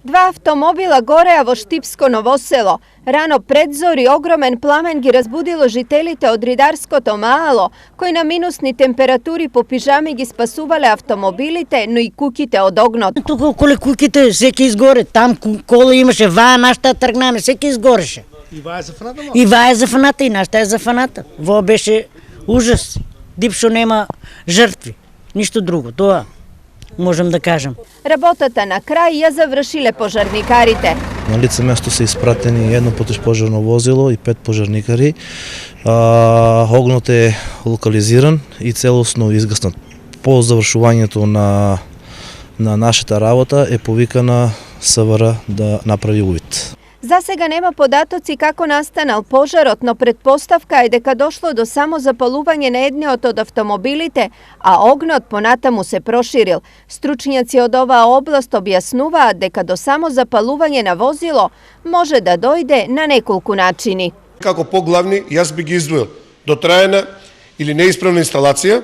Dva automobila gore, a vo Štipsko Novo Selo. Rano predzori ogromen plamen gi razbudilo žitelite od Ridarsko-to malo, koji na minusni temperaturi po pižami gi spasuvale автомобилите, но и куките од огнот. Тук около куките всеки изгоре, там кола имаше, ваа нашата тргнаме, всеки изгореше. И ваа е зафаната? И ваа е зафаната, и нашата е зафаната. Во беше ужас. Дипшо нема жртви, ништо друго, тоа можем да кажем. Работата на крај ја завршиле пожарникарите. На лице место се испратени едно противпожарно возило и 5 пожарникари. Огнот е локализиран и целосно изгаснат. По завршувањето на нашата работа е повикана СВР да направи увид. За сега нема податоци како настанал пожарот, но предпоставка е дека дошло до самозапалување на едниот од автомобилите, а огнот понатаму се проширил. Стручњаци од оваа област објаснуваат дека до самозапалување на возило може да дојде на неколку начини. Како поглавни, јас би ги издвоил дотраена или неисправна инсталација,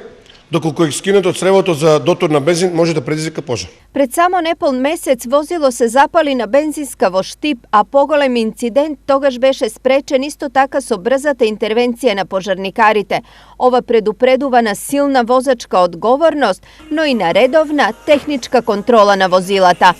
доколку е скинато од сревото за дотор на бензин, може да предизвика пожар. Пред само неполн месец возило се запали на бензинска во Штип, а поголем инцидент тогаш беше спречен исто така со брзата интервенција на пожарникарите. Ова предупредува на силна возачка одговорност, но и на редовна техничка контрола на возилата.